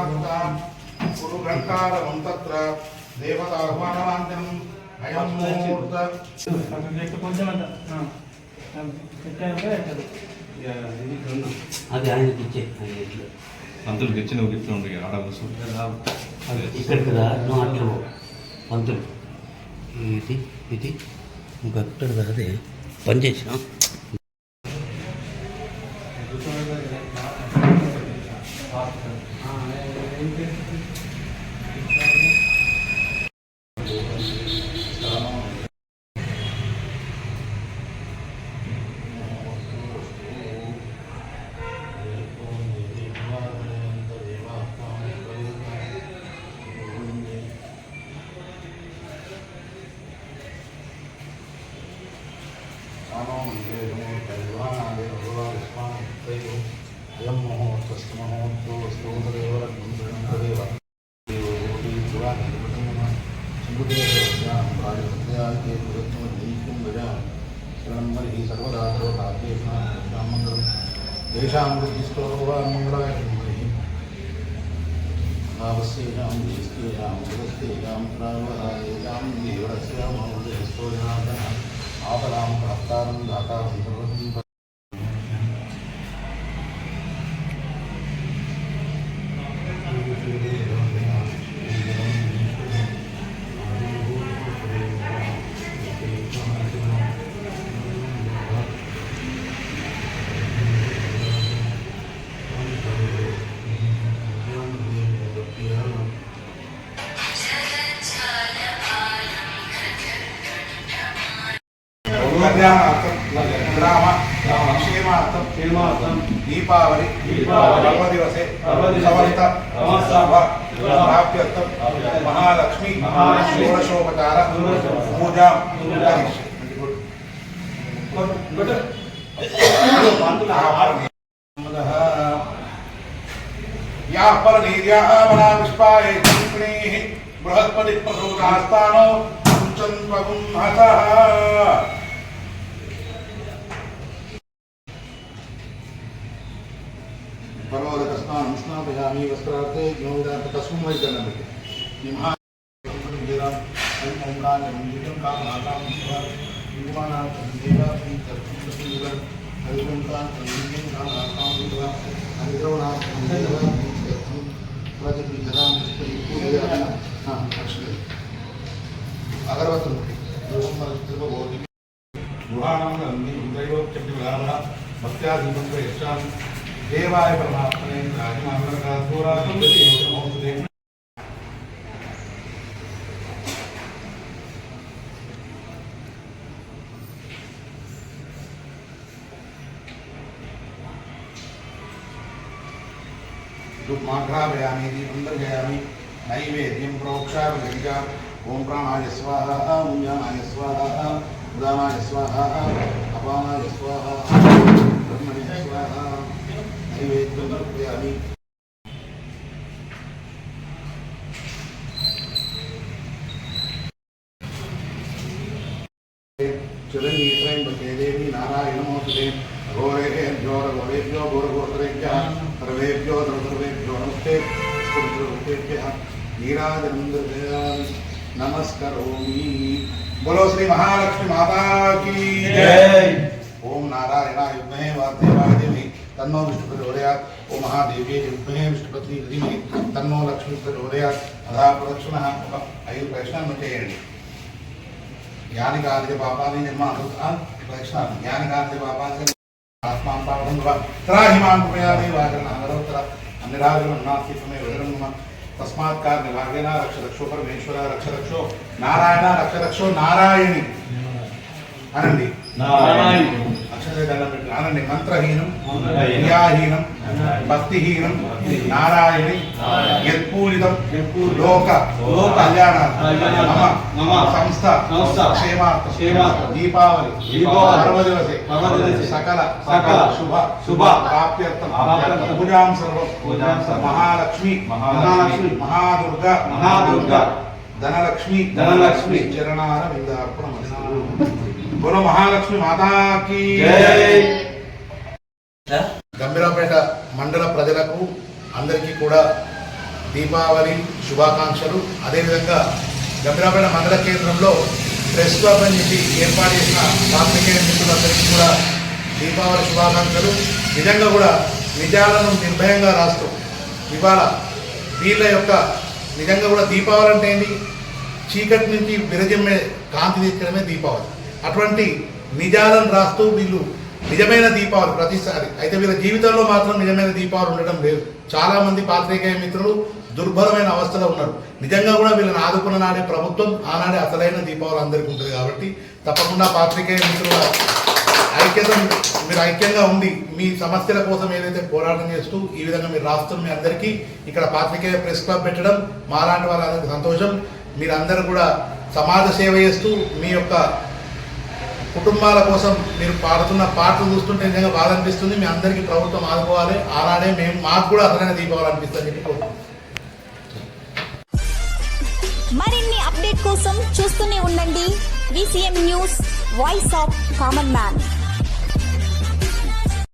कुरु घंटारवं तत्र देवताह्वानवाञ्छनम् अयं मुहूर्त అది ఆయనకి ఇచ్చే పంతులకి ఇచ్చి నువ్వు గిఫ్ట్ ఉండి ఆడ ఇక్కడికి రా నువ్వు అట్లా పంతులు ఇది ఇది ఇంకా అక్కడ అదే పని చేసినా अयं मुहूर्तस्तु मुहूर्तोऽस्तु तदेव शरणं सर्वदा मङ्गलं तेषां वृद्धिस्तो मङ्गलाय भावस्येषां देस्तेषां सुरस्तेषां प्राणवहायेषां देवरस्य मौर्यस्तो जनार्दनः आपदां प्राप्तारं दातारं सर्वं क्षेमार्थं दीपावली पर्वदिवसे प्राप्त्यर्थं महालक्ष्मी षोडशोपचार पूजां या परनीर्यामनापुष्पाय कंकणेः बृहस्पति प्रसूतास्तानो मुञ्चन्त्वगुंहसः पर्वतस्नानं स्नापयामि वस्त्रार्थे ज्ञोदात् तस्मिन् वैकल्यमिति निमहां ओंकारां कामनाकां विद्वानां देवापि तत्त्वं हरिवंकां संगीतं कामनाकां विद्वान् हरिद्रवणां देवापि तत्त्वं प्रजपितरां पूजयामि अक्षरे अगरबत्ती सर्वभूति गुहानां दैवोक्तिविलाभः भक्त्यादीपं यच्छामि देवाय परमात्मने राजमार्गराजोरातं देवतमोस्तुते धूपमाघ्रापयामि दीपं दर्शयामि नैवेद्यं प्रोक्षापयञ्च ॐ प्राणाय स्वाहा मुञ्जानाय स्वाहा उदानाय स्वाहा अपानाय स्वाहा ब्रह्मणे स्वाहा नैवेद्यं समर्पयामि चिरञ्जीवैर्बके देवी नारायणमोस्तुते घोरेभ्यो घोरेभ्यो घोरघोरेभ्यः सर्वेभ्यो सर्वेभ्यो नमस्ते सर्वेभ्यः नीराजनन्दयामि नमस्करोमि। बोलो श्री महालक्ष्मी माता की जय। ओम नारायणाय विद्महे वासुदेवाय धीमहि तन्नो विष्णुः प्रचोदयात्। ओम महादेव्यै विद्महे विष्णुपत्नी धीमहि तन्नो लक्ष्मी प्रचोदयात्। अधा प्रदक्षिणः ఐదు ప్రదక్షిణాలు చేయండి। ज्ञान कार्य पापानि निर्माण प्रदक्षिणा ज्ञान कार्य पापानि आत्मा पापं त्राहिमां कृपयादि वाचनागरोत्तर अन्यराजनं नास्ति त्वमेव वदनं तस्मात् कार्यभागेन रक्ष रक्षो परमेश्वर रक्ष रक्षो नारायण रक्ष रक्षो नारायणी अनंడి नारायण अक्षरे దండం పెట్టి అనండి మంత్రహీనం క్రియాహీనం భక్తిహీనం నారాయణి యత్పూజితం లోక కళ్యాణ మమ సంస్థ క్షేమార్థం దీపావళి పర్వదివసే సకల శుభ ప్రాప్త్యర్థం పూజాం సర్వం మహాలక్ష్మి మహాదుర్గా धनलक्ष्मी चरणार विंदार्पणमस्तु। बोलो महालक्ष्मी माता की जय। గంభీరావుపేట మండల ప్రజలకు అందరికీ కూడా దీపావళి శుభాకాంక్షలు. అదేవిధంగా గంభీరాపేట మండల కేంద్రంలో ప్రెస్ క్లబ్ అని చెప్పి ఏర్పాటు చేసిన పాత్రికేయ మిత్రులందరికీ కూడా దీపావళి శుభాకాంక్షలు. నిజంగా కూడా నిజాలను నిర్భయంగా రాస్తూ ఇవాళ వీళ్ళ యొక్క నిజంగా కూడా దీపావళి అంటే ఏంటి, చీకటి నుంచి విరజమ్మే కాంతి తీర్చడమే దీపావళి. అటువంటి నిజాలను రాస్తూ వీళ్ళు నిజమైన దీపావళి ప్రతిసారి. అయితే వీళ్ళ జీవితంలో మాత్రం నిజమైన దీపావళి ఉండడం లేదు. చాలామంది పాత్రికేయ మిత్రులు దుర్భరమైన అవస్థలో ఉన్నారు. నిజంగా కూడా వీళ్ళని ఆదుకున్న నాడే ప్రభుత్వం, ఆనాడే అసలైన దీపావళి అందరికీ ఉంటుంది. కాబట్టి తప్పకుండా పాత్రికేయ మిత్రుల మీరు ఐక్యంగా ఉండి మీ సమస్యల కోసం ఏదైతే పోరాటం చేస్తూ ఈ విధంగా మీరు రాస్తున్న మీ అందరికీ ఇక్కడ పాత్రికేయ ప్రెస్ క్లబ్ పెట్టడం మాలాంటి వాళ్ళందరికీ సంతోషం. మీరందరూ కూడా సమాజ సేవ చేస్తూ మీ యొక్క కుటుంబాల కోసం మీరు పాడుతున్న పాటలు చూస్తుంటే నిజంగా బాధ అనిపిస్తుంది. మీ అందరికీ ప్రభుత్వం ఆదుకోవాలి. ఆనాడే మాకు కూడా అసలైన దీపావళి అనిపిస్తుంది చెప్పి కోరుకుంటున్నాం. మరిన్ని అప్డేట్ కోసం చూస్తూనే ఉండండి VCM news, voice of common man.